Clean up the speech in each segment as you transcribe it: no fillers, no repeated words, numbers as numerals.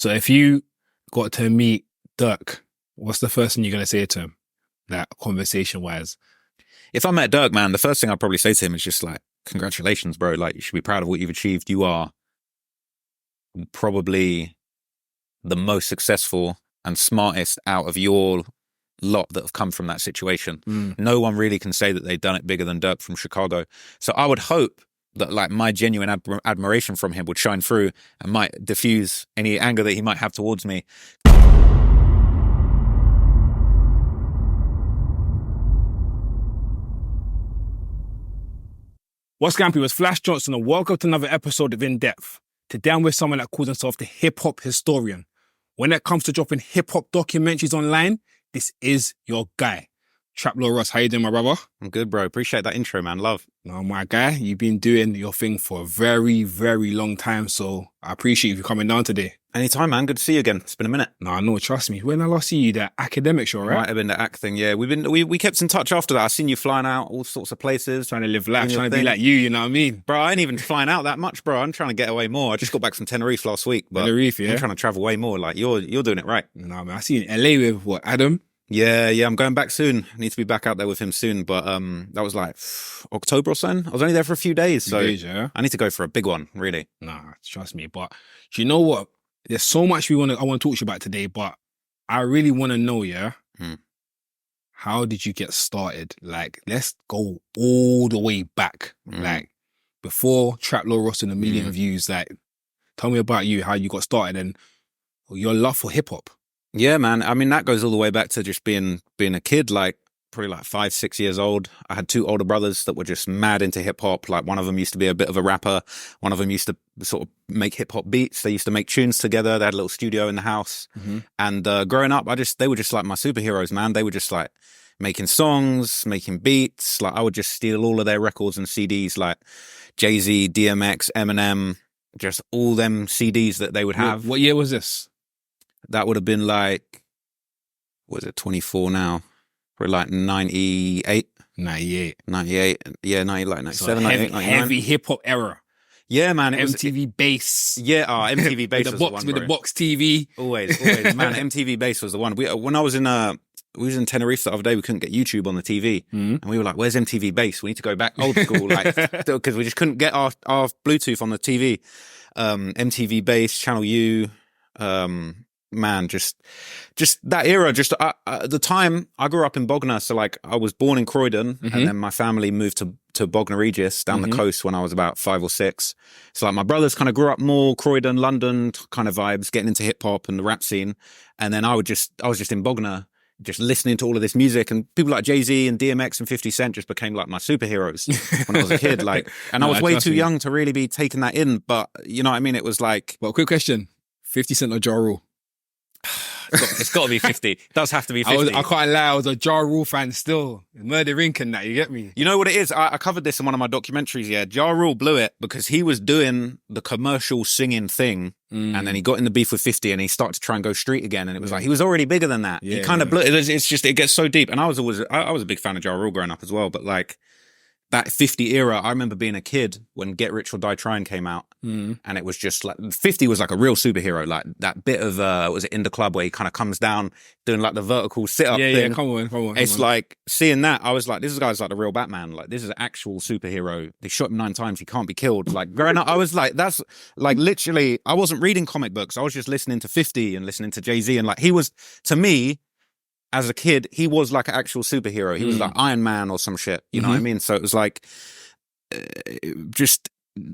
So if you got to meet Durk, what's the first thing you're going to say to him? Like, conversation-wise. If I met Durk, man, the first thing I'd probably say to him is just like, congratulations, bro. Like, you should be proud of what you've achieved. You are probably the most successful and smartest out of your lot that have come from that situation. No one really can say that they've done it bigger than Durk from Chicago. So I would hope that like my genuine admiration from him would shine through and might diffuse any anger that he might have towards me. What's going on, people? It's Flash Johnson and welcome to another episode of In Depth. Today I'm with someone that calls himself the hip-hop historian. When it comes to dropping hip-hop documentaries online, this is your guy. TrapLore Ross, how you doing, my brother? I'm good, bro. Appreciate that intro, man. Love. No, my guy, you've been doing your thing for a very, very long time, so I appreciate you coming down today. Anytime, man. Good to see you again. It's been a minute. No, no, trust me. When I last see you, that academic show, right? Might have been the act thing, yeah. We kept in touch after that. I seen you flying out all sorts of places. Trying to live life, trying to be like you know what I mean? Bro, I ain't even flying out that much, bro. I'm trying to get away more. I just got back from Tenerife last week, but Tenerife, yeah? I'm trying to travel way more. Like, you're doing it right. No, man, I see you in LA with, what, Adam? Yeah, I'm going back soon. I need to be back out there with him soon, but that was like October or something. I was only there for a few days, so yeah? I need to go for a big one, really. Nah, trust me. But do you know what? There's so much I want to talk to you about today, but I really want to know, yeah? How did you get started? Like, let's go all the way back. Like, before TrapLore Ross and a million views, like, tell me about you, how you got started and your love for hip-hop. Yeah, man. I mean, that goes all the way back to just being a kid, like probably like 5, 6 years old. I had 2 older brothers that were just mad into hip hop. Like one of them used to be a bit of a rapper. One of them used to sort of make hip hop beats. They used to make tunes together. They had a little studio in the house. And growing up, they were just like my superheroes, man. They were just like making songs, making beats. Like I would just steal all of their records and CDs, like Jay-Z, DMX, Eminem, just all them CDs that they would have. What year was this? That would have been like, what is it, 24 now? Probably like 98. 98. 98. Yeah, 97, so 98, 99. Heavy hip-hop era. Yeah, man. It MTV was, Bass. Yeah, MTV Bass was the one, With bro. the box TV. Always. Man, MTV Bass was the one. When I was in we was in Tenerife the other day, we couldn't get YouTube on the TV. And we were like, where's MTV Bass? We need to go back old school, like, because we just couldn't get our Bluetooth on the TV. MTV Bass, Channel U, man, just that era. Just at the time, I grew up in Bognor, so like I was born in Croydon, and then my family moved to Bognor Regis down the coast when I was about 5 or 6. So like my brothers kind of grew up more Croydon, London kind of vibes, getting into hip hop and the rap scene, and then I was just in Bognor, just listening to all of this music, and people like Jay-Z and DMX and 50 Cent just became like my superheroes when I was a kid. Like, and I was way too young to really be taking that in, but you know what I mean? It was like. Well, quick question: 50 Cent or Ja Rule? It's got to be 50. It does have to be 50. I can't lie, I was a Ja Rule fan still. Murder Inc. and that, you get me? You know what it is? I covered this in one of my documentaries, yeah. Ja Rule blew it because he was doing the commercial singing thing, and then he got in the beef with 50 and he started to try and go street again, and it was like, he was already bigger than that. He kind of blew it. It's just, it gets so deep. And I was a big fan of Ja Rule growing up as well, but like, that 50 era, I remember being a kid when Get Rich or Die Trying came out, and it was just like 50 was like a real superhero. Like that bit of was it In the Club where he kind of comes down doing like the vertical sit up thing. Yeah, come on. It's like seeing that, I was like, this guy's like the real Batman. Like this is an actual superhero. They shot him 9 times, he can't be killed. Like growing up, I was like, that's like literally, I wasn't reading comic books. I was just listening to 50 and listening to Jay-Z, and like he was, to me, as a kid, he was like an actual superhero. He was like Iron Man or some shit. You know what I mean? So it was like, just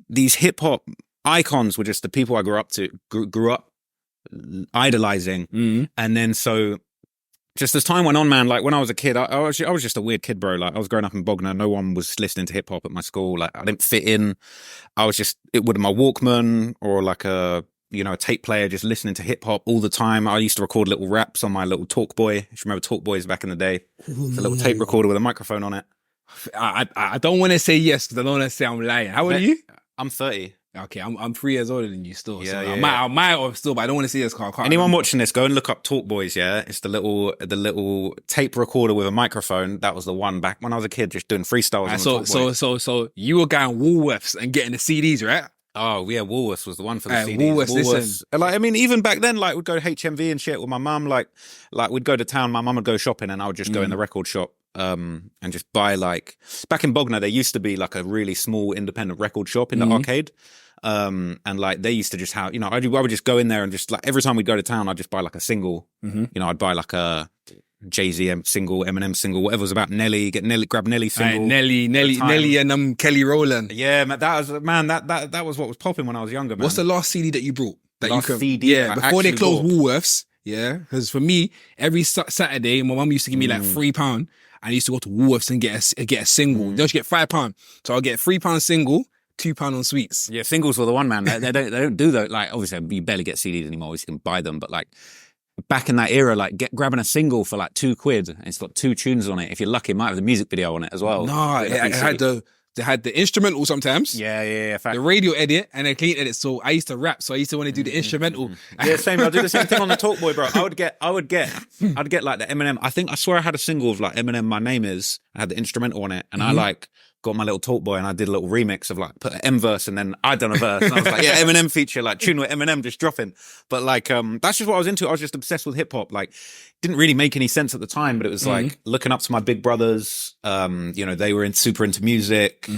these hip hop icons were just the people I grew up idolizing. And then so just as time went on, man, like when I was a kid, I was just a weird kid, bro. Like I was growing up in Bognor. No one was listening to hip hop at my school. Like I didn't fit in. I was just, it would my Walkman or like a tape player, just listening to hip hop all the time. I used to record little raps on my little Talkboy. If you remember Talkboys back in the day, it's a little tape recorder with a microphone on it. I don't want to say yes because I don't want to say I'm lying. How old are you? I'm 30. Okay, I'm 3 years older than you still. Yeah, so yeah, I might have still, but I don't want to say yes because I can't. Anyone watching this, go and look up Talkboys. Yeah, it's the little tape recorder with a microphone. That was the one back when I was a kid, just doing freestyles. So you were going Woolworths and getting the CDs, right? Oh yeah, Woolworths was the one for the CDs. Woolworths, listen. And like, I mean, even back then, like we'd go to HMV and shit with my mum. Like we'd go to town. My mum would go shopping, and I would just go in the record shop, and just buy like. Back in Bognor, there used to be like a really small independent record shop in the arcade, and like they used to just have, I would just go in there and just like every time we'd go to town, I'd just buy like a single. I'd buy like a Jay-Z single, Eminem single, whatever was about Nelly, grab Nelly single. Nelly and Kelly Rowland. Yeah, man, that was what was popping when I was younger, man. What's the last CD that you brought? CD? Yeah, before they closed Woolworths. Yeah, because for me, every Saturday, my mum used to give me like £3, and I used to go to Woolworths and get a single. They just get £5, so I'll get £3 single, £2 on sweets. Yeah, singles were the one, man. They don't do that. Like obviously, you barely get CDs anymore. Obviously, you can buy them, but like. Back in that era, like grabbing a single for like £2, and it's got 2 tunes on it. If you're lucky, it might have the music video on it as well. No, they had the instrumental sometimes. Yeah. The radio edit and a clean edit. So I used to rap, so I used to want to do the instrumental. Yeah, same. I'll do the same thing on the Talkboy, bro. I'd get like the Eminem. I swear I had a single of like Eminem, My Name Is. I had the instrumental on it, and I like got my little Talkboy and I did a little remix of like put an M verse and then I done a verse and I was like, yeah, Eminem feature, like tune with Eminem just dropping. But like that's just what I was into. I was just obsessed with hip hop. Like didn't really make any sense at the time, but it was like looking up to my big brothers. They were super into music.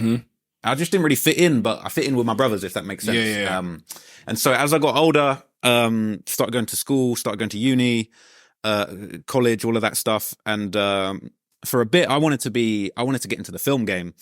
I just didn't really fit in, but I fit in with my brothers, if that makes sense. Yeah. And so as I got older, started going to school, started going to uni, college, all of that stuff. And for a bit, I wanted to get into the film game.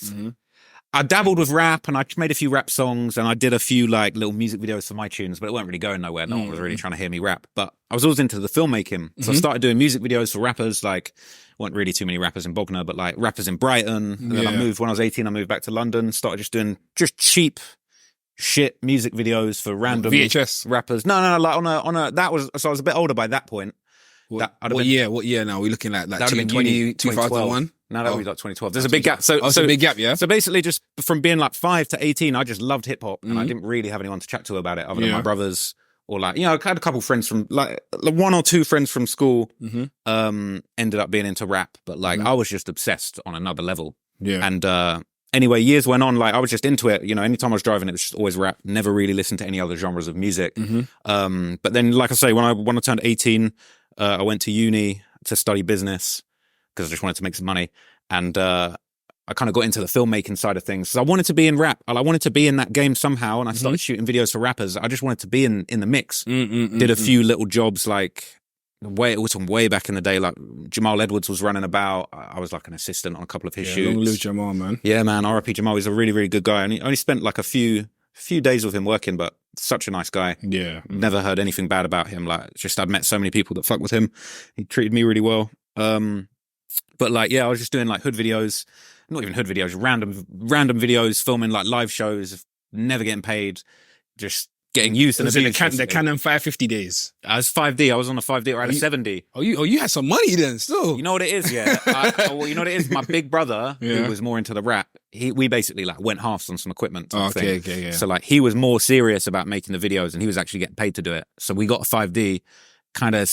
I dabbled with rap and I made a few rap songs and I did a few like little music videos for my tunes, but it weren't really going nowhere. No one was really trying to hear me rap, but I was always into the filmmaking. So I started doing music videos for rappers, like weren't really too many rappers in Bognor, but like rappers in Brighton. And then when I was 18, I moved back to London, started just doing cheap shit music videos for random VHS rappers. No, like so I was a bit older by that point. What year now? We're looking at like that would have been 2001? No, that would be like 2012. There's a big gap. So it's a big gap, yeah? So basically just from being like 5 to 18, I just loved hip hop and I didn't really have anyone to chat to about it other than my brothers or like, I had a couple friends from like 1 or 2 friends from school ended up being into rap, but like I was just obsessed on another level. Yeah. And anyway, years went on, like I was just into it. Anytime I was driving, it was just always rap. Never really listened to any other genres of music. But then, like I say, when I turned 18, I went to uni to study business because I just wanted to make some money. And I kind of got into the filmmaking side of things. So I wanted to be in rap. I wanted to be in that game somehow. And I started shooting videos for rappers. I just wanted to be in the mix. Did a few little jobs like way back in the day. Like Jamal Edwards was running about. I was like an assistant on a couple of his shoots. Long live Jamal, man. Yeah, man. R.I.P. Jamal. He's a really, really good guy. And I only spent like a few days with him working, but such a nice guy. Yeah. Never heard anything bad about him. Like just I'd met so many people that fuck with him. He treated me really well. But like, yeah, I was just doing like hood videos, not even hood videos, random videos, filming like live shows, never getting paid, just getting used to the Canon 550 days. I was 5D. I was on a 5D or I had a 7D. You had some money then still. You know what it is, yeah? You know what it is? My big brother, who was more into the rap, we basically like went halves on some equipment. Okay, yeah. So like he was more serious about making the videos and he was actually getting paid to do it. So we got a 5D kind of...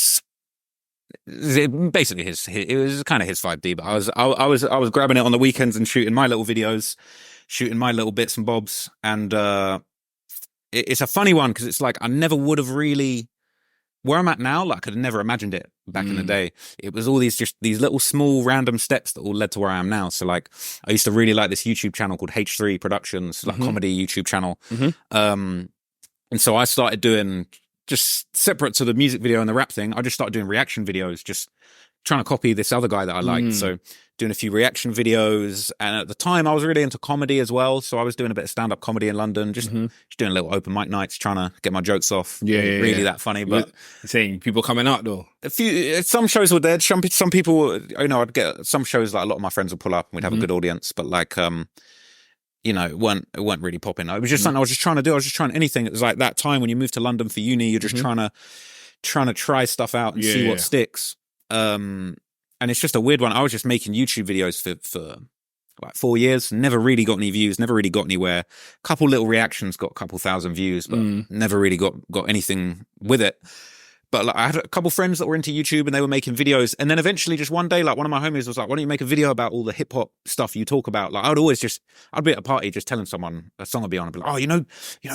Basically, it was kind of his 5D, but I was grabbing it on the weekends and shooting my little videos, shooting my little bits and bobs, and it's a funny one because it's like I never would have really where I'm at now. Like I'd never imagined it back in the day. It was all these little small random steps that all led to where I am now. So like I used to really like this YouTube channel called H3 Productions, like comedy YouTube channel, and so I started doing. Just separate to the music video and the rap thing, I just started doing reaction videos, just trying to copy this other guy that I liked. So doing a few reaction videos. And at the time I was really into comedy as well. So I was doing a bit of stand-up comedy in London, just doing little open mic nights, trying to get my jokes off. Really that funny. But you're saying people coming out though? Some shows were dead. Some people, I'd get some shows like a lot of my friends would pull up and we'd have a good audience. But like, it weren't really popping. It was just something I was just trying to do. I was just trying anything. It was like that time when you move to London for uni, you're just trying to try stuff out and see what sticks. And it's just a weird one. I was just making YouTube videos for like 4 years, never really got any views, never really got anywhere. Couple little reactions got a couple thousand views, but never really got anything with it. But like, I had a couple friends that were into YouTube and they were making videos. And then eventually just one day, like one of my homies was like, why don't you make a video about all the hip hop stuff you talk about? Like I'd be at a party just telling someone a song would be on and be like, oh, you know,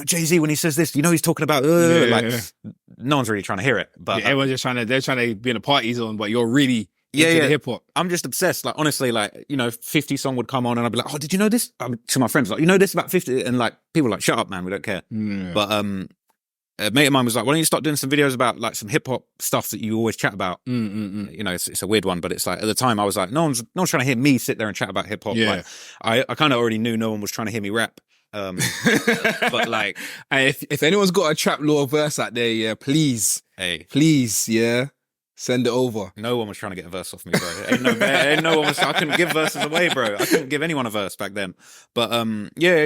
Jay-Z, when he says this, he's talking about, no one's really trying to hear it. But everyone's just they're trying to be in a party zone, but you're really into the hip hop. I'm just obsessed. Like, honestly, like, 50 song would come on and I'd be like, oh, did you know this? To my friends, like, you know this about 50? And like, people were like, shut up, man, we don't care. Yeah. But, a mate of mine was like, why don't you start doing some videos about like some hip hop stuff that you always chat about? It's a weird one, but it's like, at the time I was like, no one's trying to hear me sit there and chat about hip hop. Yeah. Like, I kind of already knew no one was trying to hear me rap. But like, and if anyone's got a TrapLore verse out there, yeah, please, yeah, send it over. No one was trying to get a verse off me, bro. Ain't no one was. I couldn't give verses away, bro. I couldn't give anyone a verse back then. But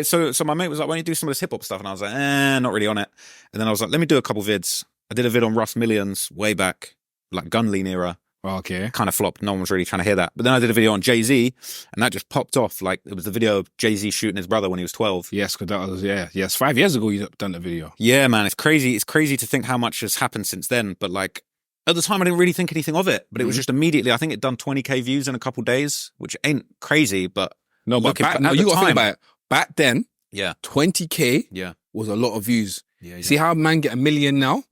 so my mate was like, why don't you do some of this hip hop stuff? And I was like, not really on it. And then I was like, let me do a couple vids. I did a vid on Russ Millions way back, like Gun Lean era. Okay. Kind of flopped. No one was really trying to hear that. But then I did a video on Jay-Z and that just popped off. Like, it was the video of Jay-Z shooting his brother when he was 12. Yes, because that was, yes, 5 years ago you've done the video. Yeah, man, it's crazy. It's crazy to think how much has happened since then. But like, at the time, I didn't really think anything of it. But it was just immediately, I think it done 20K views in a couple days, which ain't crazy, but... No, but you got to think about it. Back then, 20K was a lot of views. Yeah. See how man get 1 million now?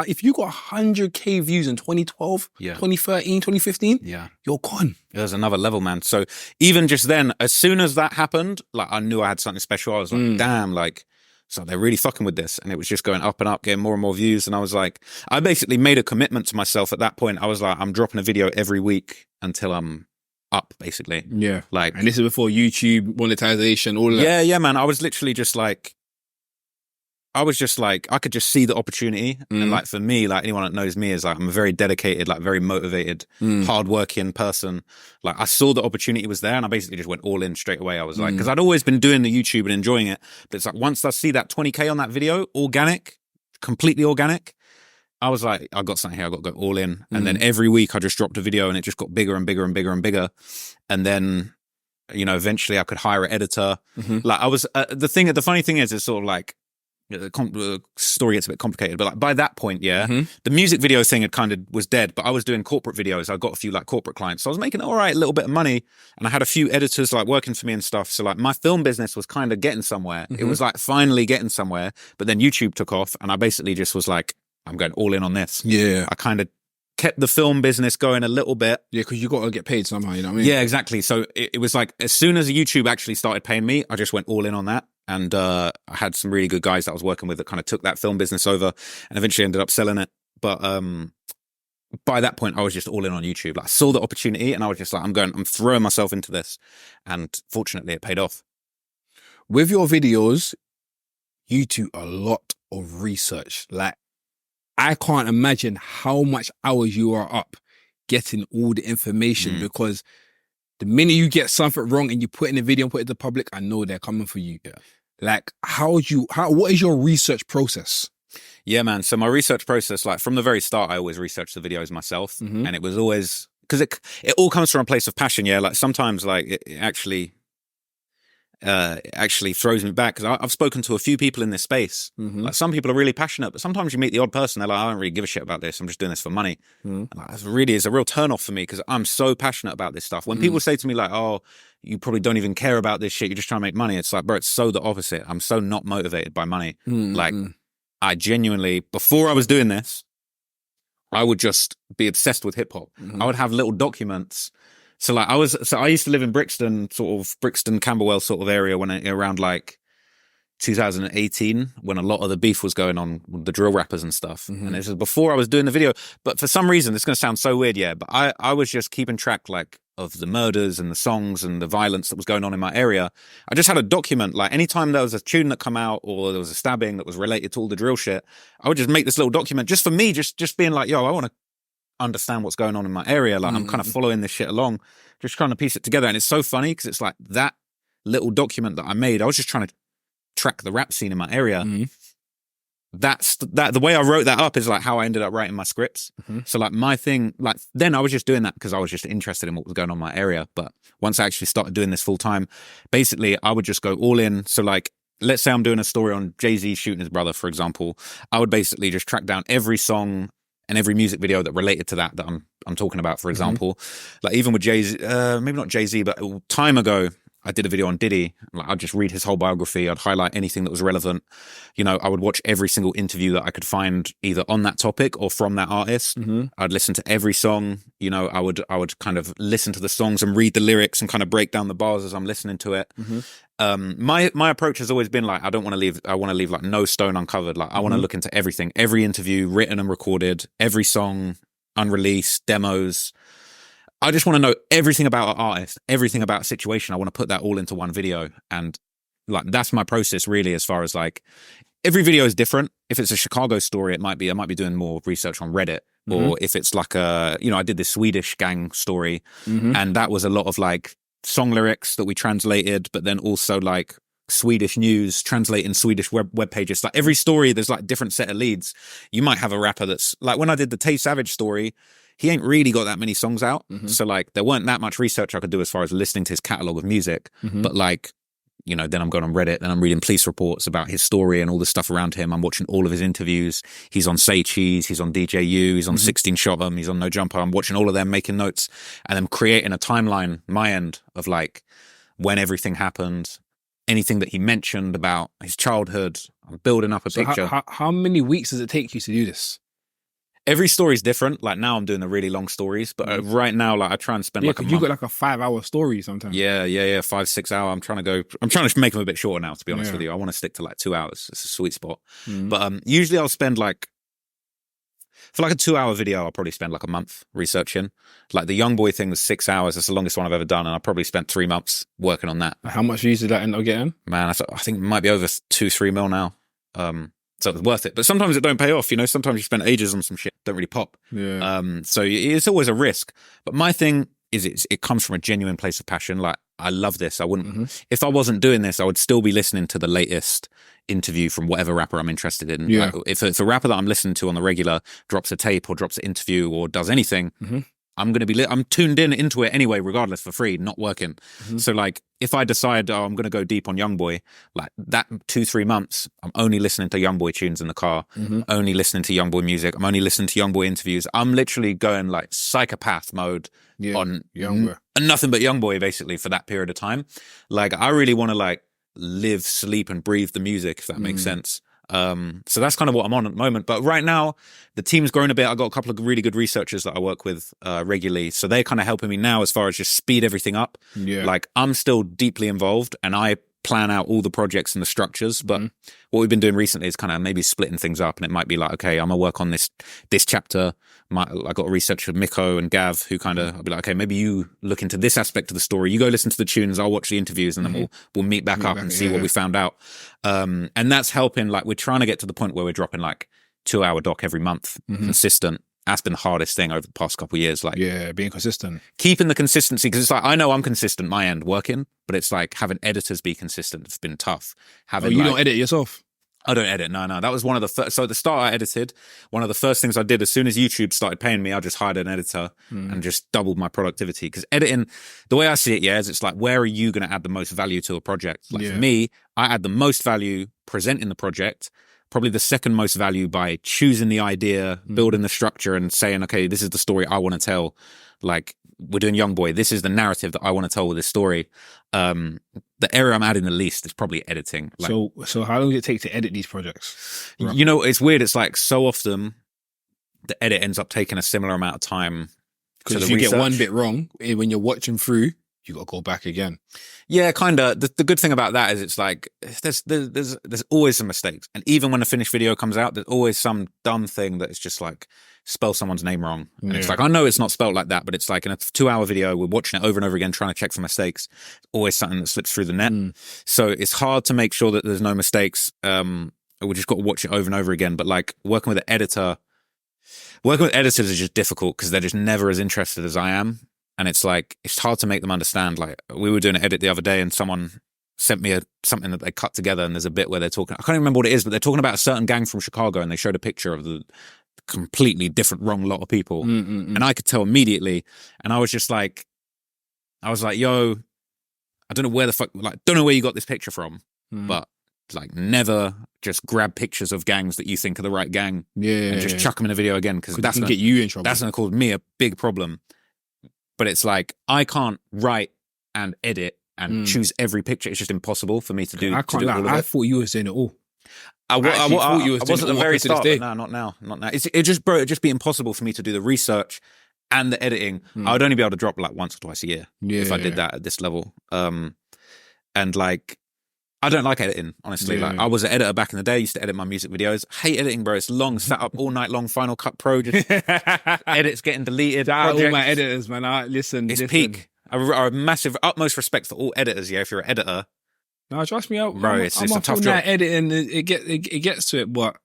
If you got 100K views in 2012, 2013, 2015, you're gone. It was another level, man. So even just then, as soon as that happened, like I knew I had something special. I was like, damn, like, so they're really fucking with this. And it was just going up and up, getting more and more views. And I was like, I basically made a commitment to myself at that point. I was like, I'm dropping a video every week until I'm up, basically. Yeah. Like, and this is before YouTube, monetization, all of that. Yeah, man. I was literally just like, I could just see the opportunity. And like, for me, like anyone that knows me is like, I'm a very dedicated, like very motivated, hardworking person. Like I saw the opportunity was there and I basically just went all in straight away. I was like, cause I'd always been doing the YouTube and enjoying it. But it's like, once I see that 20K on that video, organic, completely organic, I was like, I got something here. I got to go all in. And then every week I just dropped a video and it just got bigger and bigger and bigger and bigger. And then, eventually I could hire an editor. Like I was, the funny thing is, it's sort of like, the story gets a bit complicated, but like by that point, the music video thing was dead, but I was doing corporate videos. I got a few like corporate clients. So I was making all right, a little bit of money. And I had a few editors like working for me and stuff. So like my film business was kind of getting somewhere. It was like finally getting somewhere, but then YouTube took off and I basically just was like, I'm going all in on this. Yeah. I kind of kept the film business going a little bit. Yeah, because you got to get paid somehow, you know what I mean? Yeah, exactly. So it was like, as soon as YouTube actually started paying me, I just went all in on that. And I had some really good guys that I was working with that kind of took that film business over and eventually ended up selling it. But by that point, I was just all in on YouTube. Like, I saw the opportunity and I was just like, I'm throwing myself into this. And fortunately, it paid off. With your videos, you do a lot of research. Like, I can't imagine how much hours you are up getting all the information because the minute you get something wrong and you put in a video and put it to the public, I know they're coming for you. Yeah. Like, what is your research process? Yeah, man. So my research process, like from the very start, I always researched the videos myself. And it was always, because it all comes from a place of passion. Yeah. Like sometimes like it actually throws me back because I've spoken to a few people in this space. Like some people are really passionate, but sometimes you meet the odd person. They're like, I don't really give a shit about this. I'm just doing this for money. And like, that really is a real turn off for me because I'm so passionate about this stuff. When people say to me like, oh, you probably don't even care about this shit. You're just trying to make money. It's like, bro, it's so the opposite. I'm so not motivated by money. Like I genuinely, before I was doing this, I would just be obsessed with hip hop. I would have little documents. So like I used to live in Brixton, Camberwell sort of area around like 2018 when a lot of the beef was going on with the drill rappers and stuff. And this is before I was doing the video. But for some reason, it's going to sound so weird, but I was just keeping track like of the murders and the songs and the violence that was going on in my area. I just had a document, like anytime there was a tune that come out or there was a stabbing that was related to all the drill shit, I would just make this little document just for me, just being like, yo, I want to understand what's going on in my area. Like I'm kind of following this shit along, just trying to piece it together. And it's so funny because it's like that little document that I made, I was just trying to track the rap scene in my area. The way I wrote that up is like how I ended up writing my scripts. So like my thing, like then I was just doing that because I was just interested in what was going on in my area. But once I actually started doing this full time, basically I would just go all in. So like, let's say I'm doing a story on Jay-Z shooting his brother, for example. I would basically just track down every song, and every music video that related to that I'm talking about, for example. Like even with Jay-Z, maybe not Jay-Z, but time ago, I did a video on Diddy. Like, I'd just read his whole biography. I'd highlight anything that was relevant. You know, I would watch every single interview that I could find either on that topic or from that artist. I'd listen to every song. You know, I would kind of listen to the songs and read the lyrics and kind of break down the bars as I'm listening to it. My approach has always been like, I want to leave like no stone uncovered. Like I want to look into everything, every interview written and recorded, every song unreleased, demos. I just want to know everything about an artist, everything about a situation. I want to put that all into one video. And like, that's my process really, as far as like, every video is different. If it's a Chicago story, I might be doing more research on Reddit. Or if it's like I did this Swedish gang story, and that was a lot of like song lyrics that we translated, but then also like Swedish news, translating Swedish web pages. Like every story, there's like different set of leads. You might have a rapper that's like, when I did the Tay Savage story, he ain't really got that many songs out. So like there weren't that much research I could do as far as listening to his catalog of music. But like, you know, then I'm going on Reddit and I'm reading police reports about his story and all the stuff around him. I'm watching all of his interviews. He's on Say Cheese, he's on DJU, he's on 16 Shot 'em, he's on No Jumper. I'm watching all of them, making notes, and I'm creating a timeline, my end, of like when everything happened, anything that he mentioned about his childhood. I'm building up a picture. How many weeks does it take you to do this? Every story is different. Like now I'm doing the really long stories, but right now, like I try and spend like a month. You got like a 5-hour story sometimes. Yeah. 5-6 hour. I'm trying to make them a bit shorter now, to be honest with you. I want to stick to like 2 hours. It's a sweet spot. But usually I'll spend like, for like a 2-hour video, I'll probably spend like a month researching. Like the YoungBoy thing was 6 hours. That's the longest one I've ever done. And I probably spent 3 months working on that. How much views did that end up getting? Man, I think it might be over 2-3 mil now. So it was worth it. But sometimes it don't pay off, you know. Sometimes you spend ages on some shit, don't really pop. So it's always a risk. But my thing is it comes from a genuine place of passion. Like, I love this. I wouldn't, if I wasn't doing this, I would still be listening to the latest interview from whatever rapper I'm interested in. Like, if it's a rapper that I'm listening to on the regular drops a tape or drops an interview or does anything, I'm going to be, I'm tuned into it anyway, regardless, for free, not working. So like, if I decide, I'm going to go deep on YoungBoy, like that 2-3 months, I'm only listening to YoungBoy tunes in the car, only listening to YoungBoy music. I'm only listening to YoungBoy interviews. I'm literally going like psychopath mode on nothing but YoungBoy basically for that period of time. Like, I really want to like live, sleep and breathe the music, if that makes sense. So that's kind of what I'm on at the moment. But right now, the team's grown a bit. I got a couple of really good researchers that I work with regularly. So they're kind of helping me now as far as just speed everything up. Like, I'm still deeply involved and I plan out all the projects and the structures. But what we've been doing recently is kind of maybe splitting things up. And it might be like, okay, I'm going to work on this chapter. I got a researcher, Miko and Gav, who kind of, I'll be like, okay, maybe you look into this aspect of the story. You go listen to the tunes, I'll watch the interviews, and then we'll meet back up and see what we found out. And that's helping. Like, we're trying to get to the point where we're dropping like 2-hour doc every month, consistent. That's been the hardest thing over the past couple of years. Like, being consistent, keeping the consistency, because it's like, I know I'm consistent my end working, but it's like having editors be consistent. It's been tough. Having you don't edit yourself? I don't edit. No. That was one of the first. So at the start, I edited. One of the first things I did as soon as YouTube started paying me, I just hired an editor and just doubled my productivity. Because editing, the way I see it, is it's like, where are you going to add the most value to a project? Like for me, I add the most value presenting the project. Probably the second most value by choosing the idea, building the structure and saying, okay, this is the story I want to tell. Like, we're doing YoungBoy. This is the narrative that I want to tell with this story. The area I'm adding the least is probably editing. Like, so how long does it take to edit these projects? You know, it's weird. It's like, so often the edit ends up taking a similar amount of time. Because if you get one bit wrong, when you're watching through, you got to go back again. Yeah, kind of. The good thing about that is it's like, there's always some mistakes. And even when a finished video comes out, there's always some dumb thing that is just like, spell someone's name wrong. And it's like, I know it's not spelled like that, but it's like in a 2-hour video, we're watching it over and over again, trying to check for mistakes. Always something that slips through the net. So it's hard to make sure that there's no mistakes. We just got to watch it over and over again. But like, working with editors is just difficult because they're just never as interested as I am. And it's like, it's hard to make them understand. Like, we were doing an edit the other day and someone sent me something that they cut together, and there's a bit where they're talking, I can't even remember what it is, but they're talking about a certain gang from Chicago, and they showed a picture of the completely different, wrong lot of people. And I could tell immediately. And I was like, yo, I don't know where the fuck, like, don't know where you got this picture from, but like, never just grab pictures of gangs that you think are the right gang and just yeah. chuck them in a video again, because that's can gonna get you in trouble. That's going to cause me a big problem. But it's like, I can't write and edit and choose every picture. It's just impossible for me to do. I can't lie. I thought you were saying it all. I wasn't at the very start, but no, not now. It just be impossible for me to do the research and the editing. I would only be able to drop like once or twice a year if I did that at this level. And like, I don't like editing, honestly. Like, I was an editor back in the day. I used to edit my music videos. Hate editing, bro. It's long, sat up all night long. Final Cut Pro, just edits getting deleted. All my editors, man. Listen. Peak. I massive, utmost respect for all editors. Yeah, if you're an editor. No, trust me, bro. It's a tough job. Editing, it gets to it, but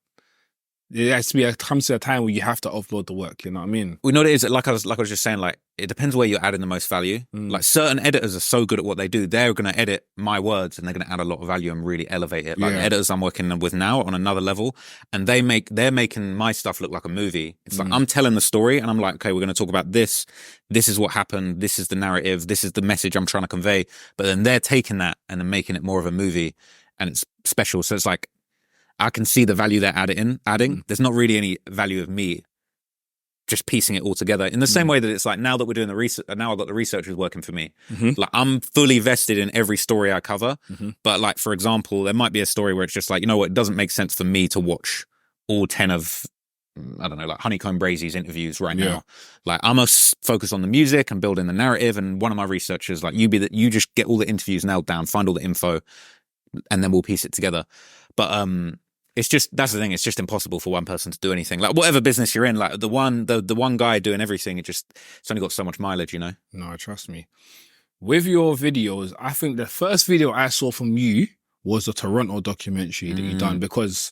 it has to be. It comes to a time where you have to offload the work. You know what I mean? We know what it is. Like I was just saying. Like, it depends where you're adding the most value. Like, certain editors are so good at what they do. They're going to edit my words and they're going to add a lot of value and really elevate it. Like, the editors I'm working with now on another level, and they're making my stuff look like a movie. It's like, I'm telling the story and I'm like, okay, we're going to talk about this. This is what happened. This is the narrative. This is the message I'm trying to convey. But then they're taking that and then making it more of a movie, and it's special. So it's like, I can see the value they're adding. There's not really any value of me just piecing it all together, in the same way that it's like, now that we're doing the research, now I've got the researchers working for me. Like, I'm fully vested in every story I cover. But like, for example, there might be a story where it's just like, you know what, it doesn't make sense for me to watch all 10 of, I don't know, like Honeycomb Brazy's interviews right now. Like, I'm focus on the music and building the narrative, and one of my researchers, like, you just get all the interviews nailed down, find all the info, and then we'll piece it together. But it's just, that's the thing, it's just impossible for one person to do anything. Like, whatever business you're in, like the one guy doing everything, it's only got so much mileage, you know? No, trust me. With your videos, I think the first video I saw from you was the Toronto documentary that you done, because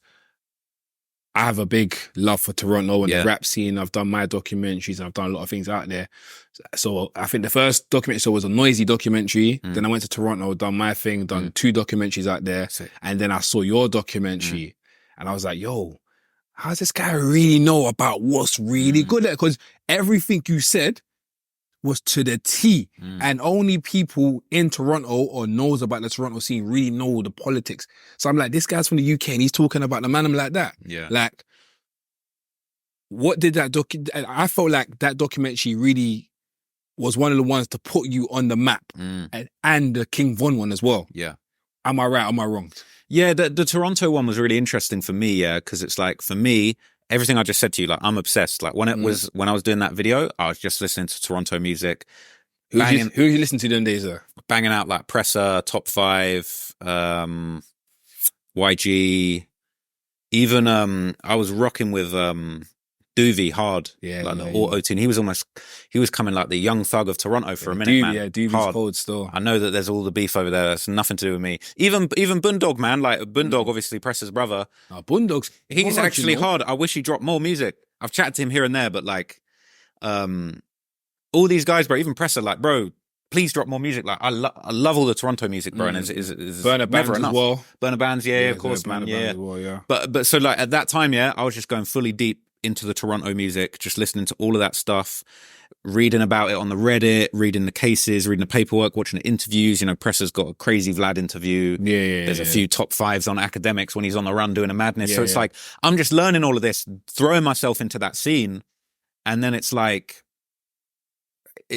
I have a big love for Toronto and the rap scene. I've done my documentaries and I've done a lot of things out there. So I think the first documentary was a Noisy documentary. Then I went to Toronto, done my thing, done 2 documentaries out there. And then I saw your documentary. And I was like, yo, how does this guy really know about what's really good at? Because everything you said was to the T. And only people in Toronto or knows about the Toronto scene really know the politics. So I'm like, this guy's from the UK and he's talking about the man. I'm like that. Yeah. Like, what did that I felt like that documentary really was one of the ones to put you on the map. And the King Von one as well. Yeah. Am I right? Am I wrong? Yeah, the Toronto one was really interesting for me, yeah, because it's like, for me, everything I just said to you, like, I'm obsessed. Like, when I was doing that video, I was just listening to Toronto music. Who you listen to them days, though? Banging out, like, Presser, Top 5, YG. Even, I was rocking with Doovy hard. Like the auto-tune. He was coming like the young thug of Toronto for a minute, man. Yeah, Doovy's cold still. I know that there's all the beef over there. That's nothing to do with me. Even Boondog, man. Like, Boondog, obviously Presser's brother. Boondog's he's actually hard. I wish he dropped more music. I've chatted to him here and there, but like, all these guys, bro, even Presser, like, bro, please drop more music. Like, I love all the Toronto music, bro. And it's Burner Bands never enough. As well. Burner Bands, yeah, of course, man. Yeah. Well, But so like, at that time, yeah, I was just going fully deep into the Toronto music, just listening to all of that stuff, reading about it on the Reddit, reading the cases, reading the paperwork, watching the interviews. You know, Presser's got a crazy Vlad interview. There's a few top 5s on academics when he's on the run doing a madness. So it's like, I'm just learning all of this, throwing myself into that scene. And then it's like,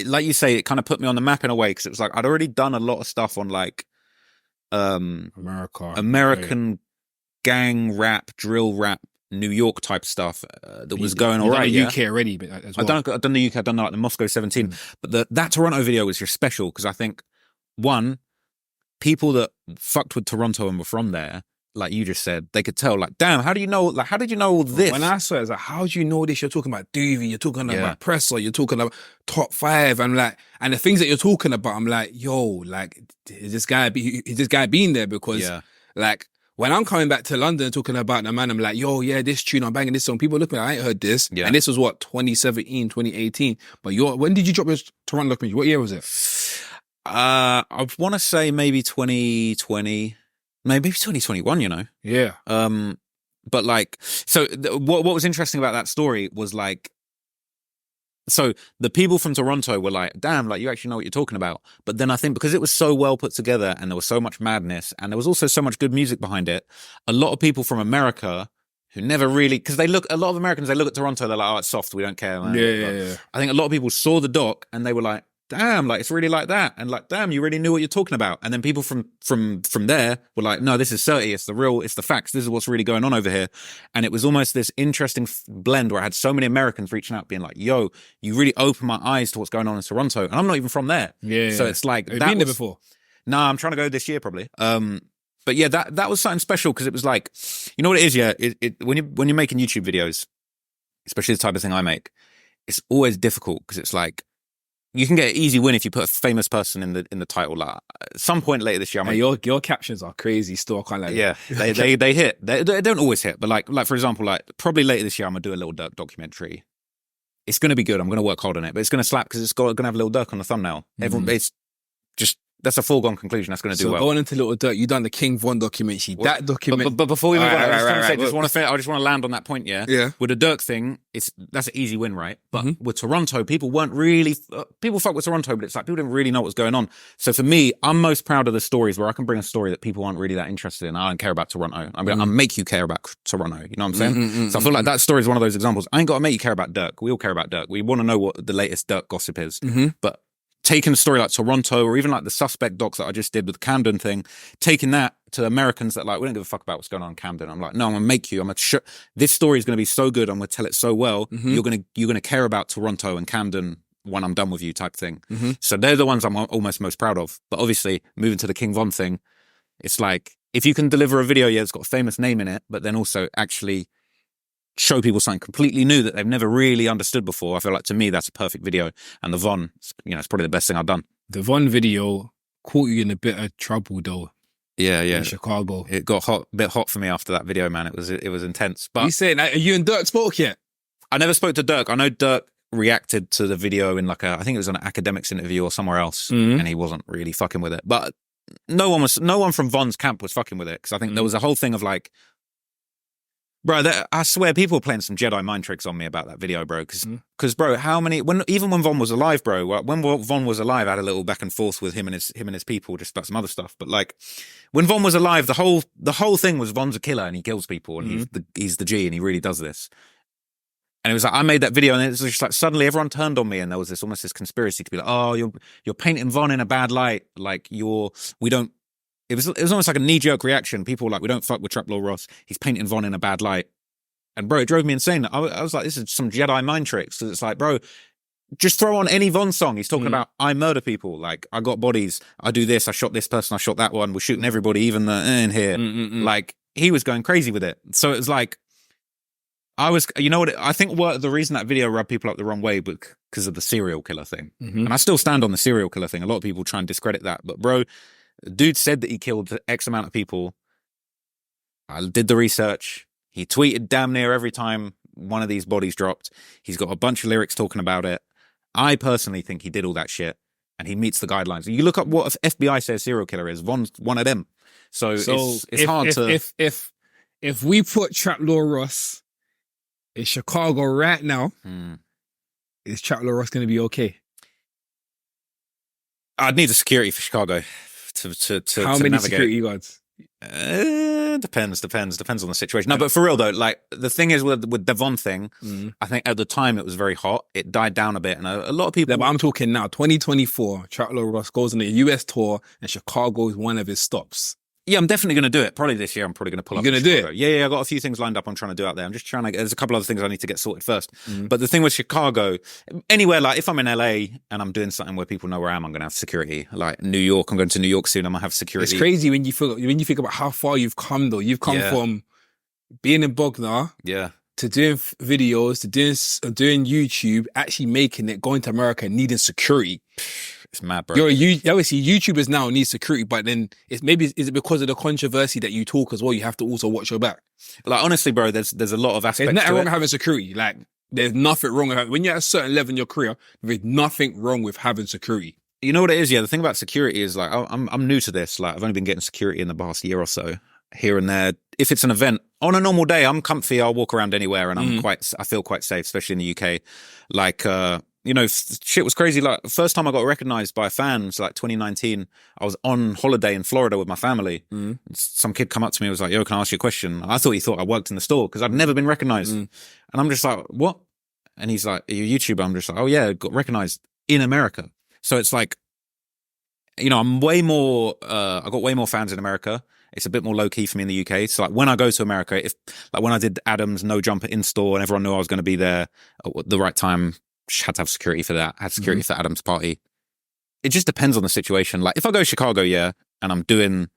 like you say, it kind of put me on the map in a way, because it was like, I'd already done a lot of stuff on like American gang rap, drill rap, New York type stuff that was going all right. UK already, but as well. I've done the UK. I've done like the Moscow 17, but that Toronto video was just special because I think, one, people that fucked with Toronto and were from there, like you just said, they could tell. Like, damn, how do you know? Like, how did you know all this? When I saw it, I was like, how do you know this? You're talking about Doovy, you're talking about Presser, you're talking about Top 5. I'm like, and the things that you're talking about, I'm like, yo, like, is this guy being there? Because like, when I'm coming back to London talking about the man, I'm like, yo, yeah, this tune, I'm banging this song. People look at me, I ain't heard this. And this was what, 2017, 2018. But when did you drop your Toronto documentary? What year was it? I want to say maybe 2020, maybe 2021, you know? Yeah. But like, so what was interesting about that story was like, So the people from Toronto were like, damn, like you actually know what you're talking about. But then I think because it was so well put together and there was so much madness and there was also so much good music behind it, a lot of people from America who never really, because a lot of Americans, they look at Toronto, they're like, oh, it's soft, we don't care. Yeah. I think a lot of people saw the doc and they were like, damn, like it's really like that. And like, damn, you really knew what you're talking about. And then people from there were like, no, this is 30, it's the facts. This is what's really going on over here. And it was almost this interesting blend where I had so many Americans reaching out being like, yo, you really opened my eyes to what's going on in Toronto. And I'm not even from there. Yeah. So it's like, have you been there before? Nah, I'm trying to go this year probably. But yeah, that was something special because it was like, you know what it is, yeah? When you're making YouTube videos, especially the type of thing I make, it's always difficult because it's like, you can get an easy win if you put a famous person in the title. Like, at some point later this year, your captions are crazy still. I can't like yeah, they hit. They don't always hit, but like for example, like probably later this year, I'm gonna do a little Durk documentary. It's gonna be good. I'm gonna work hard on it, but it's gonna slap because it's gonna have a little Durk on the thumbnail. Everyone, it's just. That's a foregone conclusion. That's going to do well. So going into Little Durk, you done the King Von documentary. That documentary. But before we move on, I just want to land on that point. Yeah. With the Durk thing, that's an easy win, right? But with Toronto, people weren't really people fuck with Toronto, but it's like people didn't really know what was going on. So for me, I'm most proud of the stories where I can bring a story that people aren't really that interested in. I don't care about Toronto. I'll make you care about Toronto. You know what I'm saying? So I feel like that story is one of those examples. I ain't got to make you care about Durk. We all care about Durk. We want to know what the latest Durk gossip is. But taking a story like Toronto or even like the Suspect docs that I just did with the Camden thing, taking that to Americans that like, we don't give a fuck about what's going on in Camden. I'm like, no, I'm going to make you, this story is going to be so good. I'm going to tell it so well. You're going to care about Toronto and Camden when I'm done with you type thing. So they're the ones I'm almost most proud of. But obviously moving to the King Von thing, it's like, if you can deliver a video, it's got a famous name in it, but then also actually show people something completely new that they've never really understood before. I feel like to me that's a perfect video. And the Von, it's probably the best thing I've done. The Von video caught you in a bit of trouble though. Yeah. In Chicago. It got a bit hot for me after that video, man. It was intense. But you saying, are you and Durk spoke yet? I never spoke to Durk. I know Durk reacted to the video in I think it was an academics interview or somewhere else, and he wasn't really fucking with it. But no one from Von's camp was fucking with it because I think there was a whole thing of like, bro, I swear people were playing some Jedi mind tricks on me about that video, bro. Because bro, even when Von was alive, bro, when Von was alive, I had a little back and forth with him and his people just about some other stuff. But like, when Von was alive, the whole thing was Von's a killer and he kills people and he's the G and he really does this. And it was like, I made that video and it was just like, suddenly everyone turned on me and there was almost this conspiracy to be like, oh, you're painting Von in a bad light. Like it was almost like a knee-jerk reaction. People were like, we don't fuck with TrapLore Ross. He's painting Von in a bad light. And bro, it drove me insane. I was like, this is some Jedi mind tricks. It's like, bro, just throw on any Von song. He's talking about, I murder people. Like, I got bodies. I do this. I shot this person. I shot that one. We're shooting everybody, even in here. Like, he was going crazy with it. So it was like, you know what? I think the reason that video rubbed people up the wrong way, but because of the serial killer thing. And I still stand on the serial killer thing. A lot of people try and discredit that. But bro, dude said that he killed X amount of people. I did the research. He tweeted damn near every time one of these bodies dropped. He's got a bunch of lyrics talking about it. I personally think he did all that shit and he meets the guidelines. You look up what FBI says serial killer is. Von's one of them. So it's hard to... If we put TrapLore Ross in Chicago right now, is TrapLore Ross going to be okay? I'd need a security for Chicago. How many security guards? Depends on the situation. No, but for real though, like the thing is with the Von thing, I think at the time it was very hot. It died down a bit, and a lot of people. Yeah, but I'm talking now. 2024, TrapLore Ross goes on a US tour, and Chicago is one of his stops. Yeah, I'm definitely going to do it. Probably this year, I'm probably going to pull up. You're going to do it? Yeah, I got a few things lined up I'm trying to do out there. I'm just trying to, there's a couple other things I need to get sorted first. But the thing with Chicago, anywhere, like if I'm in LA and I'm doing something where people know where I am, I'm going to have security. Like New York, I'm going to New York soon, I'm going to have security. It's crazy when you think about how far you've come though. You've come from being in Bognor to doing videos, to doing YouTube, actually making it, going to America and needing security. It's mad, bro. Obviously, YouTubers now need security, but then is it because of the controversy that you talk as well? You have to also watch your back. Like honestly, bro, there's a lot of aspects. There's nothing wrong with having security. Like there's nothing wrong with when you're at a certain level in your career. There's nothing wrong with having security. You know what it is? Yeah, the thing about security is like I'm new to this. Like I've only been getting security in the past year or so, here and there. If it's an event on a normal day, I'm comfy. I'll walk around anywhere, and I feel quite safe, especially in the UK. Like. you know, shit was crazy. Like, the first time I got recognized by fans, like 2019, I was on holiday in Florida with my family. Some kid come up to me and was like, yo, can I ask you a question? I thought he thought I worked in the store because I'd never been recognized. And I'm just like, what? And he's like, are you a YouTuber? I'm just like, oh yeah, got recognized in America. So it's like, you know, I'm way more, I got way more fans in America. It's a bit more low key for me in the UK. So like when I go to America, if like when I did Adam's No Jumper in store and everyone knew I was going to be there at the right time, had to have security for that. Had security for Adam's party. It just depends on the situation. Like if I go to Chicago, yeah, and I'm doing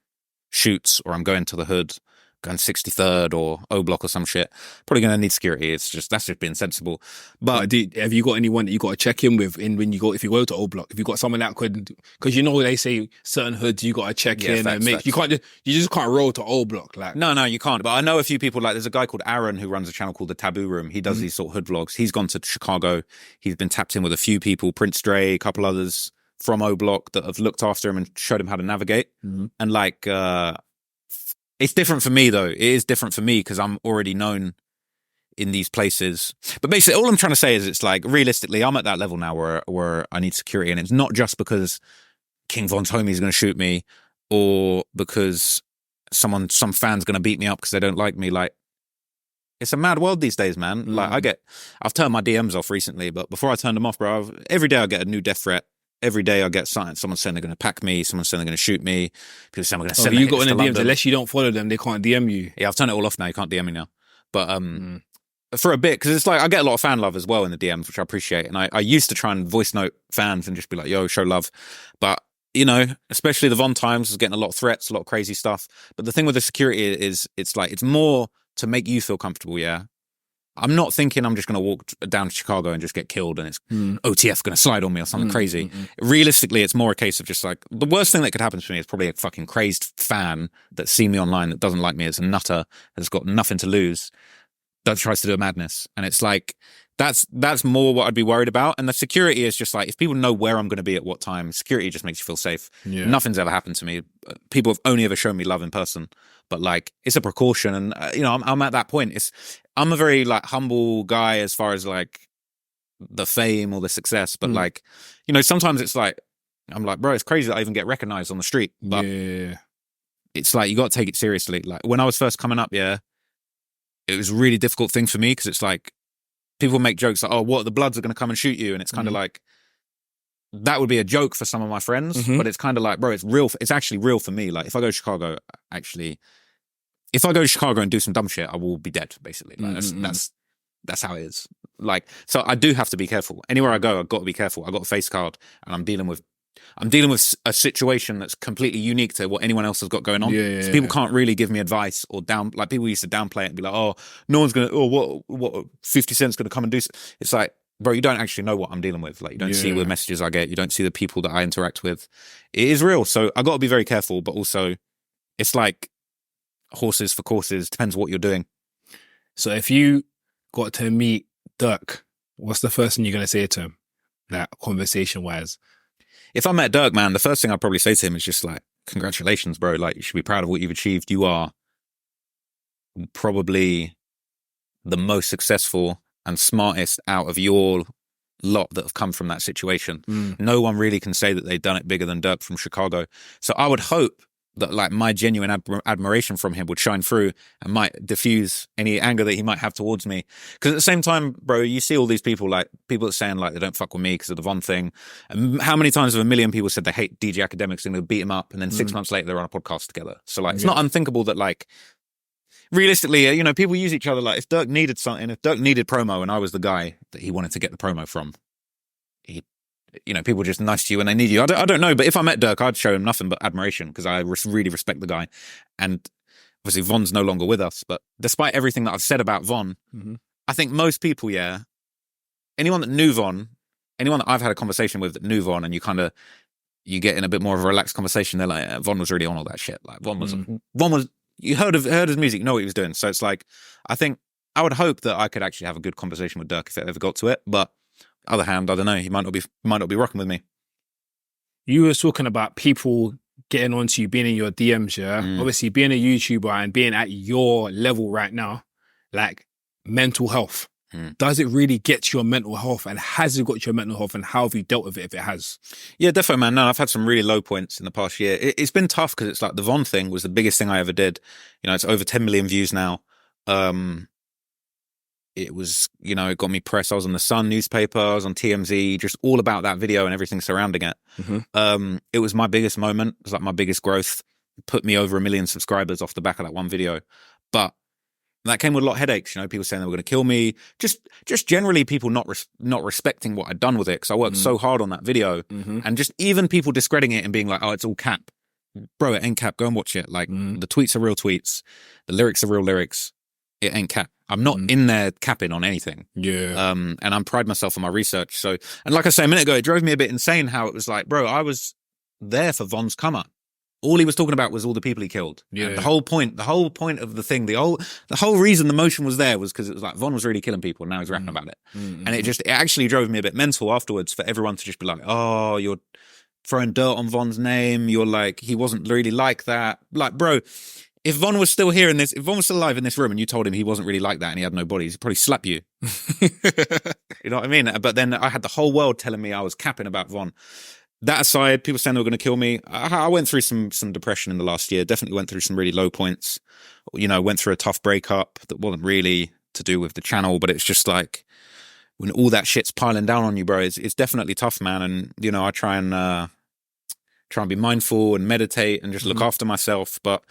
shoots or I'm going to the hood, going 63rd or O Block or some shit, probably going to need security. It's just, that's just being sensible. But have you got anyone that you got to check in with when you go, if you go to O Block, if you got someone that could, because you know they say certain hoods you got to check in and make, you just can't roll to O Block. Like no, you can't. But I know a few people, like there's a guy called Aaron who runs a channel called The Taboo Room. He does these sort of hood vlogs. He's gone to Chicago. He's been tapped in with a few people, Prince Dre, a couple others from O Block that have looked after him and showed him how to navigate. And like, it's different for me though. It is different for me because I'm already known in these places. But basically all I'm trying to say is it's like realistically I'm at that level now where I need security, and it's not just because King Von's homie is going to shoot me or because some fan's going to beat me up because they don't like me. Like it's a mad world these days, man. Like I've turned my DMs off recently, but before I turned them off, bro, every day I get a new death threat. Every day I get something. Someone's saying they're going to pack me. Someone's saying they're going to shoot me. People saying I'm going to send you got in the DMs. Unless you don't follow them, they can't DM you. Yeah, I've turned it all off now. You can't DM me now. But for a bit, because it's like I get a lot of fan love as well in the DMs, which I appreciate. And I used to try and voice note fans and just be like, yo, show love. But, you know, especially the Von times was getting a lot of threats, a lot of crazy stuff. But the thing with the security is it's like, it's more to make you feel comfortable, yeah? I'm not thinking I'm just going to walk down to Chicago and just get killed and it's OTF going to slide on me or something crazy. Realistically, it's more a case of just like, the worst thing that could happen to me is probably a fucking crazed fan that's seen me online that doesn't like me, as a nutter, has got nothing to lose, that tries to do a madness. And it's like, that's more what I'd be worried about. And the security is just like, if people know where I'm going to be at what time, security just makes you feel safe. Yeah. Nothing's ever happened to me. People have only ever shown me love in person. But like, it's a precaution. And, you know, I'm at that point. I'm a very like humble guy as far as like the fame or the success. But like, you know, sometimes it's like, I'm like, bro, it's crazy that I even get recognized on the street. But it's like, you got to take it seriously. Like when I was first coming up, yeah, it was a really difficult thing for me because it's like, people make jokes like, oh, what, the Bloods are going to come and shoot you? And it's kind of like, that would be a joke for some of my friends, but it's kind of like, bro, it's real. It's actually real for me. Like if I go to Chicago, if I go to Chicago and do some dumb shit, I will be dead, basically. Like that's how it is. Like, so I do have to be careful. Anywhere I go, I've got to be careful. I've got a face card and I'm dealing with a situation that's completely unique to what anyone else has got going on. So people can't really give me advice or like people used to downplay it and be like, oh, no one's going to, oh, what 50 Cent's going to come and do. It's like, bro, you don't actually know what I'm dealing with. Like, you don't see the messages I get. You don't see the people that I interact with. It is real. So I got to be very careful, but also it's like horses for courses. Depends what you're doing. So if you got to meet Durk, what's the first thing you're going to say to him? Like conversation wise? If I met Durk, man, the first thing I'd probably say to him is just like, congratulations, bro. Like, you should be proud of what you've achieved. You are probably the most successful and smartest out of your lot that have come from that situation. No one really can say that they've done it bigger than Durk from Chicago. So I would hope that like my genuine admiration from him would shine through and might diffuse any anger that he might have towards me. Because at the same time, bro, you see all these people that saying like they don't fuck with me because of the Von thing. And how many times have a million people said they hate DJ Academics and they beat him up, and then 6 months later they're on a podcast together. So like, it's not unthinkable that like, realistically, you know, people use each other. Like if Durk needed something, if Durk needed promo and I was the guy that he wanted to get the promo from, you know, people are just nice to you when they need you. I don't know, but if I met Durk, I'd show him nothing but admiration because I really respect the guy. And obviously Von's no longer with us, but despite everything that I've said about Von, I think most people, anyone that knew Von, anyone that I've had a conversation with that knew Von, and you get in a bit more of a relaxed conversation, they're like, Von was really on all that shit. Like Von was, you heard his music, know what he was doing. So it's like, I think I would hope that I could actually have a good conversation with Durk if it ever got to it. But other hand, I don't know, he might not be rocking with me. You were talking about people getting onto you, being in your DMs, obviously being a YouTuber and being at your level right now, like mental health. does it really get to your mental health, and has it got to your mental health, and how have you dealt with it if it has? Yeah, definitely, man. No, I've had some really low points in the past year. It's been tough because it's like the Von thing was the biggest thing I ever did. You know, it's over 10 million views now. It was, you know, it got me press. I was on the Sun newspaper, I was on TMZ, just all about that video and everything surrounding it. It was my biggest moment. It was like my biggest growth. It put me over 1 million subscribers off the back of that one video. But that came with a lot of headaches, you know, people saying they were going to kill me. Just generally people not respecting what I'd done with it, because I worked so hard on that video. And just even people discrediting it and being like, oh, it's all cap. Bro, it ain't cap. Go and watch it. Like, the tweets are real tweets. The lyrics are real lyrics. It ain't cap. I'm not in there capping on anything. Yeah. And I'm pride myself on my research. So, and like I said a minute ago, it drove me a bit insane how it was like, bro, I was there for Von's come up. All he was talking about was all the people he killed. Yeah. And the whole point of the thing, the whole reason the motion was there was because it was like Von was really killing people, and now he's rapping about it. And it actually drove me a bit mental afterwards for everyone to just be like, oh, you're throwing dirt on Von's name. You're like, he wasn't really like that. Like, bro, if Von was still here if Von was still alive in this room and you told him he wasn't really like that and he had no bodies, he'd probably slap you. You know what I mean? But then I had the whole world telling me I was capping about Von. That aside, people saying they were going to kill me. I went through some depression in the last year. Definitely went through some really low points. You know, went through a tough breakup that wasn't really to do with the channel, but it's just like when all that shit's piling down on you, bro, it's definitely tough, man. And, you know, I try and be mindful and meditate and just look after myself. But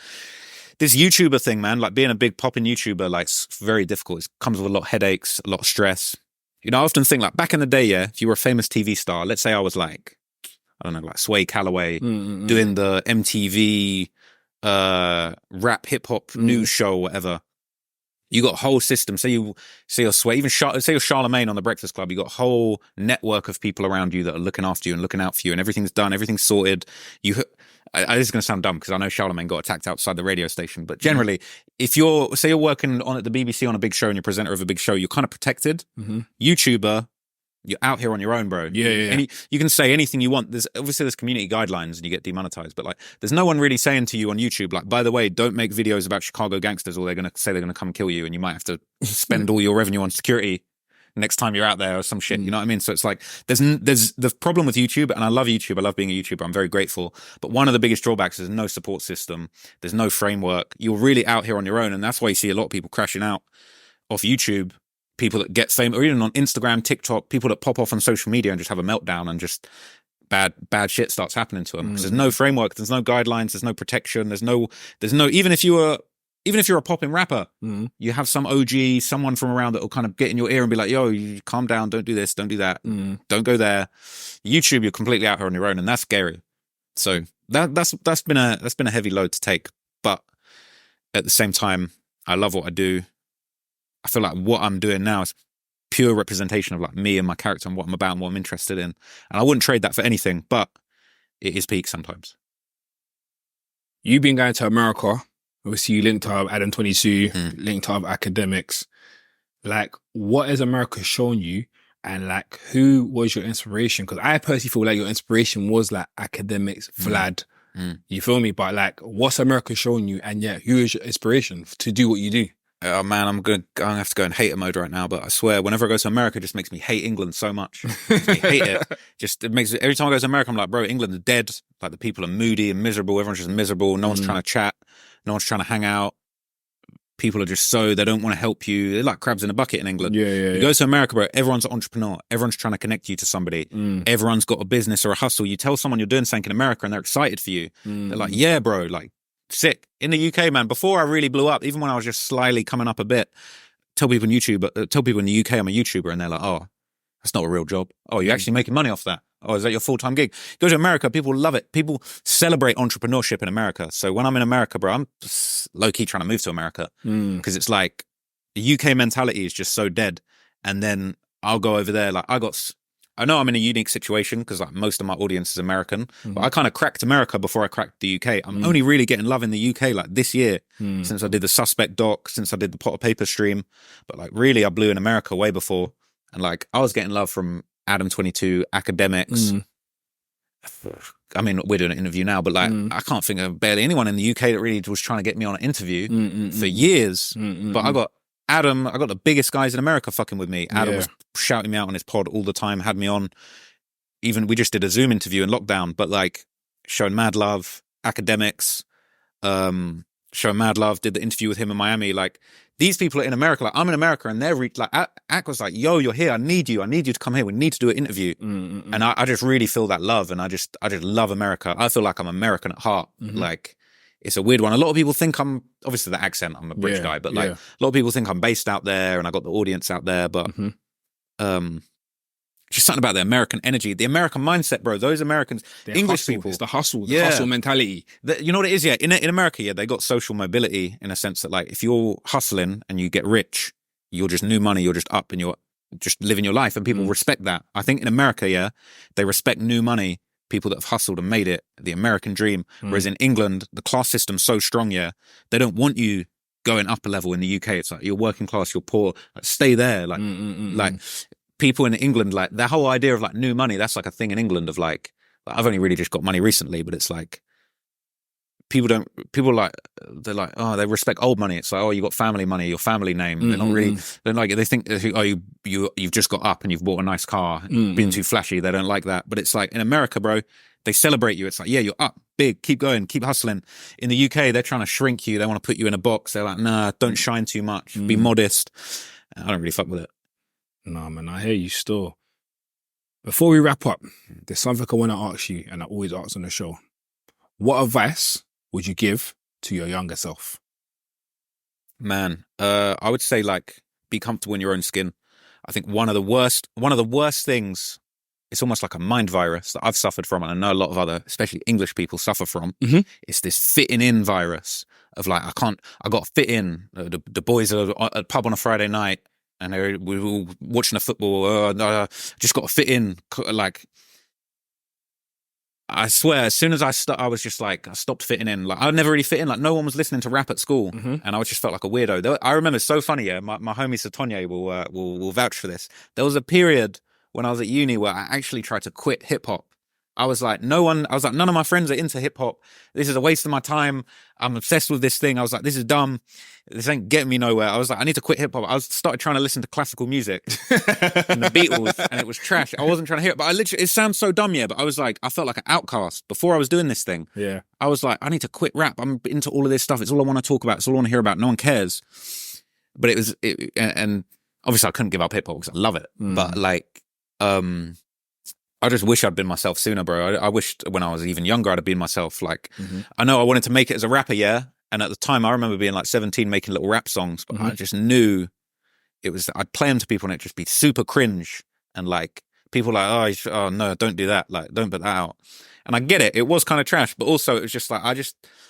this YouTuber thing, man, like being a big popping YouTuber, like it's very difficult. It comes with a lot of headaches, a lot of stress. You know, I often think like back in the day, yeah, if you were a famous TV star, let's say I was like, I don't know, like Sway Calloway, doing the MTV rap hip hop news show or whatever. You got a whole system. Say you're Sway, even say you're Charlemagne on the Breakfast Club. You got a whole network of people around you that are looking after you and looking out for you, and everything's done, everything's sorted. This is going to sound dumb because I know Charlemagne got attacked outside the radio station, but generally, if you're working on at the BBC on a big show and you're presenter of a big show, you're kind of protected. YouTuber, you're out here on your own, bro. Yeah. You can say anything you want. There's community guidelines and you get demonetized, but like, there's no one really saying to you on YouTube, like, by the way, don't make videos about Chicago gangsters or they're going to say they're going to come kill you and you might have to spend all your revenue on security next time you're out there or some shit. You know what I mean? So it's like, there's the problem with YouTube, and I love YouTube. I love being a YouTuber. I'm very grateful. But one of the biggest drawbacks is no support system. There's no framework. You're really out here on your own. And that's why you see a lot of people crashing out off YouTube. People that get fame, or even on Instagram, TikTok, people that pop off on social media and just have a meltdown and just bad shit starts happening to them because there's no framework, there's no guidelines, there's no protection, there's no even if you're a popping rapper, you have some OG, someone from around that will kind of get in your ear and be like, yo, you calm down, don't do this, don't do that, don't go there. YouTube, you're completely out here on your own, and that's scary. So that's been a heavy load to take, but at the same time, I love what I do. I feel like what I'm doing now is pure representation of like me and my character and what I'm about and what I'm interested in. And I wouldn't trade that for anything, but it is peak sometimes. You've been going to America. Obviously, you linked up Adam 22, linked up academics. Like, what has America shown you? And like, who was your inspiration? Because I personally feel like your inspiration was like academics, Vlad. You feel me? But like, what's America showing you? And yeah, who is your inspiration to do what you do? Oh man, I'm gonna have to go in hater mode right now, but I swear, whenever I go to America, it just makes me hate England so much. It makes me hate it. Every time I go to America, I'm like, bro, England's dead. Like, the people are moody and miserable. Everyone's just miserable. No one's trying to chat. No one's trying to hang out. People are just they don't want to help you. They're like crabs in a bucket in England. You go to America, bro, everyone's an entrepreneur. Everyone's trying to connect you to somebody. Everyone's got a business or a hustle. You tell someone you're doing something in America and they're excited for you. They're like, yeah, bro, like, sick. In the UK, man, before I really blew up, even when I was just slyly coming up a bit, tell people in the UK I'm a YouTuber, and they're like, oh, that's not a real job. Oh, you're actually making money off that. Oh, is that your full-time gig? Go to America, people love it. People celebrate entrepreneurship in America. So when I'm in America, bro, I'm low-key trying to move to America because it's like the UK mentality is just so dead. And then I'll go over there. Like, I know I'm in a unique situation because like most of my audience is American, but I kind of cracked America before I cracked the UK. I'm only really getting love in the UK like this year since I did the Suspect doc, since I did the Pot of Paper stream. But like really, I blew in America way before. And like I was getting love from Adam 22, academics. I mean, we're doing an interview now, but like I can't think of barely anyone in the UK that really was trying to get me on an interview for years. But I got Adam, I got the biggest guys in America fucking with me. Adam Yeah. was shouting me out on his pod all the time, had me on. Even we just did a Zoom interview in lockdown, but like showing mad love, academics, showing mad love, did the interview with him in Miami. Like these people are in America, like I'm in America and they're like, Ak was like, yo, you're here. I need you to come here. We need to do an interview. And I just really feel that love. And I just love America. I feel like I'm American at heart. Like it's a weird one. A lot of people think I'm, obviously the accent, I'm a British guy, but like a lot of people think I'm based out there and I got the audience out there, but just something about the American energy, the American mindset, bro. Those Americans, English people. It's the hustle mentality. You know what it is? Yeah. In America, they got social mobility in a sense that like if you're hustling and you get rich, you're just new money, you're just up and you're just living your life and people respect that. I think in America, they respect new money, people that have hustled and made it, the American dream. Whereas in England, the class system's so strong, they don't want you going up a level in the UK. It's like you're working class, you're poor, like, stay there. Like, like people in England, like the whole idea of like new money, that's like a thing in England of like I've only really just got money recently, but it's like people like, they're like, oh, they respect old money. It's like, oh, you got family money, your family name. They're not really, they think, oh, you've just got up and you've bought a nice car, been too flashy. They don't like that. But it's like in America, bro, they celebrate you. It's like, yeah, you're up big, keep going, keep hustling. In the UK, they're trying to shrink you. They want to put you in a box. They're like, nah, don't shine too much. Be modest. I don't really fuck with it. Nah, man, I hear you still. Before we wrap up, there's something I want to ask you, and I always ask on the show. What advice would you give to your younger self? Man, I would say like be comfortable in your own skin. I think one of the worst things, it's almost like a mind virus that I've suffered from, and I know a lot of other, especially English people, suffer from. It's this fitting in virus of like, I got to fit in. The boys are at a pub on a Friday night and we were watching a football. Just got to fit in. Like, I swear, as soon as I was just like, I stopped fitting in. Like, I never really fit in. Like, no one was listening to rap at school, and I just felt like a weirdo. I remember, it's so funny. Yeah, my homie Satonye will vouch for this. There was a period when I was at uni where I actually tried to quit hip hop. I was like, none of my friends are into hip hop. This is a waste of my time. I'm obsessed with this thing. I was like, this is dumb. This ain't getting me nowhere. I was like, I need to quit hip hop. I started trying to listen to classical music and the Beatles, and it was trash. I wasn't trying to hear it, but it sounds so dumb, but I was like, I felt like an outcast before I was doing this thing. Yeah. I was like, I need to quit rap. I'm into all of this stuff. It's all I want to talk about. It's all I want to hear about. No one cares. But and obviously I couldn't give up hip hop because I love it. But like, I just wish I'd been myself sooner, bro. I wished when I was even younger I'd have been myself. Like, I know I wanted to make it as a rapper, and at the time I remember being like 17 making little rap songs, but I just knew I'd play them to people and it'd just be super cringe, and like people like, oh no, don't do that, like don't put that out. And I get it, it was kind of trash, but also it was just like,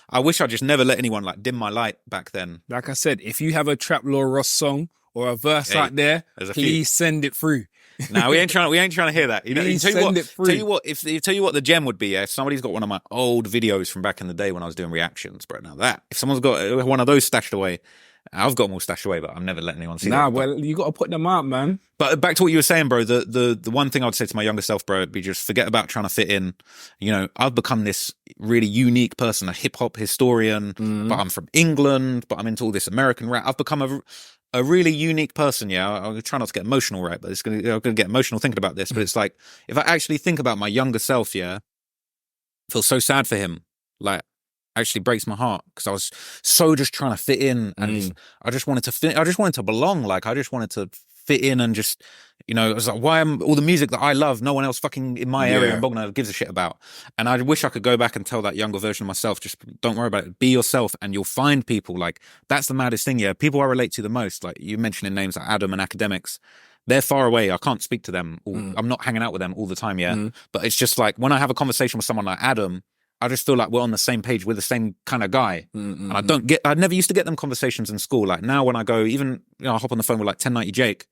I wish I just never let anyone like dim my light back then. Like I said, if you have a TrapLore Ross song or a verse out there, please send it through. No, we ain't trying to hear that. You know, tell you what, the gem would be, if somebody's got one of my old videos from back in the day when I was doing reactions, bro. Now that, if someone's got one of those stashed away, I've got them all stashed away, but I'm never letting anyone see that. Well, you got to put them out, man. But back to what you were saying, bro, the one thing I would say to my younger self, bro, would be just forget about trying to fit in. You know, I've become this really unique person, a hip hop historian, but I'm from England, but I'm into all this American rap. I've become a really unique person, I'll try not to get emotional, right? But I'm going to get emotional thinking about this. But it's like, if I actually think about my younger self, I feel so sad for him. Like, actually breaks my heart because I was so just trying to fit in, and I just wanted to belong. Like, I just wanted to fit in and just, you know, it was like, why am all the music that I love, no one else fucking in my area in Bognor gives a shit about. And I wish I could go back and tell that younger version of myself, just don't worry about it, be yourself, and you'll find people. Like, that's the maddest thing. People I relate to the most, like you mentioning names like Adam and Academics, they're far away. I can't speak to them. I'm not hanging out with them all the time. But it's just like when I have a conversation with someone like Adam, I just feel like we're on the same page with the same kind of guy. And I never used to get them conversations in school. Like now when I go, even, you know, I hop on the phone with like 1090 Jake,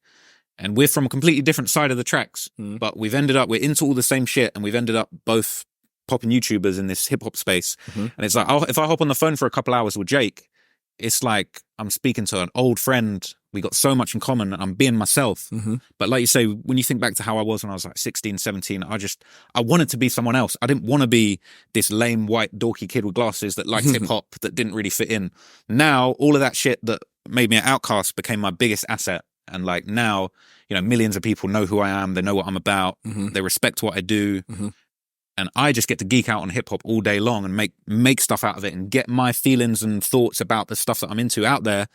and we're from a completely different side of the tracks, but we're into all the same shit, and we've ended up both popping YouTubers in this hip hop space. And it's like, if I hop on the phone for a couple hours with Jake, it's like I'm speaking to an old friend. We got so much in common, and I'm being myself. But like you say, when you think back to how I was when I was like 16, 17, I wanted to be someone else. I didn't want to be this lame, white, dorky kid with glasses that liked hip hop, that didn't really fit in. Now, all of that shit that made me an outcast became my biggest asset. And like now, you know, millions of people know who I am. They know what I'm about. They respect what I do. And I just get to geek out on hip hop all day long and make stuff out of it and get my feelings and thoughts about the stuff that I'm into out there.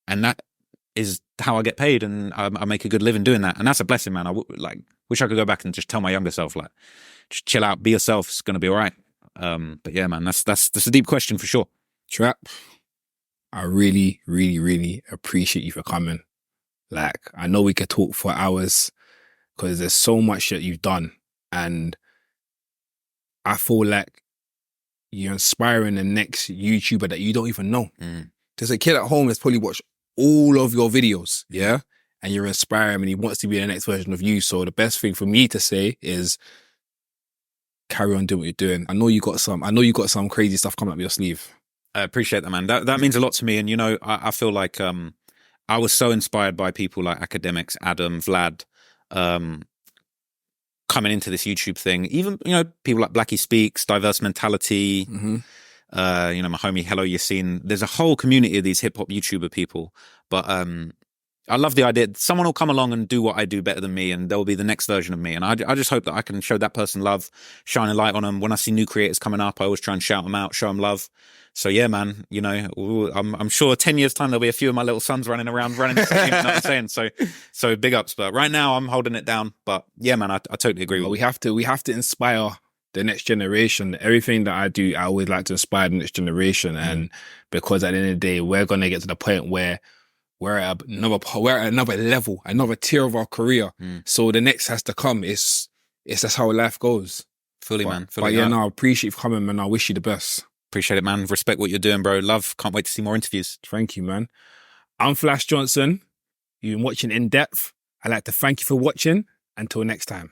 And that is how I get paid, and I make a good living doing that. And that's a blessing, man. I wish I could go back and just tell my younger self, like, just chill out, be yourself. It's gonna be all right. But yeah, man, that's a deep question for sure. Trap, I really, really, really appreciate you for coming. Like, I know we could talk for hours because there's so much that you've done, and I feel like you're inspiring the next YouTuber that you don't even know. There's a kid at home that's probably watched all of your videos, yeah? And you're inspiring him and he wants to be the next version of you. So the best thing for me to say is carry on doing what you're doing. I know you got some crazy stuff coming up your sleeve. I appreciate that, man. That means a lot to me. And, you know, I feel like I was so inspired by people like academics, Adam, Vlad, coming into this YouTube thing. Even, you know, people like Blackie Speaks, Diverse Mentality, you know, my homie Hello Yassine. There's a whole community of these hip hop YouTuber people. But I love the idea. Someone will come along and do what I do better than me, and they'll be the next version of me. And I just hope that I can show that person love, shine a light on them. When I see new creators coming up, I always try and shout them out, show them love. So yeah, man, you know, I'm sure 10 years time, there'll be a few of my little sons running around, running the same, you know what I'm saying? So big ups. But right now I'm holding it down. But yeah, man, I totally agree with you. We have to inspire the next generation. Everything that I do, I always like to inspire the next generation. And because at the end of the day, we're going to get to the point where we're at another level, another tier of our career. So the next has to come. It's that's how life goes. Fully, man. But yeah, no, I appreciate you for coming, man. I wish you the best. Appreciate it, man. Respect what you're doing, bro. Love. Can't wait to see more interviews. Thank you, man. I'm Flash Johnson. You've been watching In Depth. I'd like to thank you for watching. Until next time.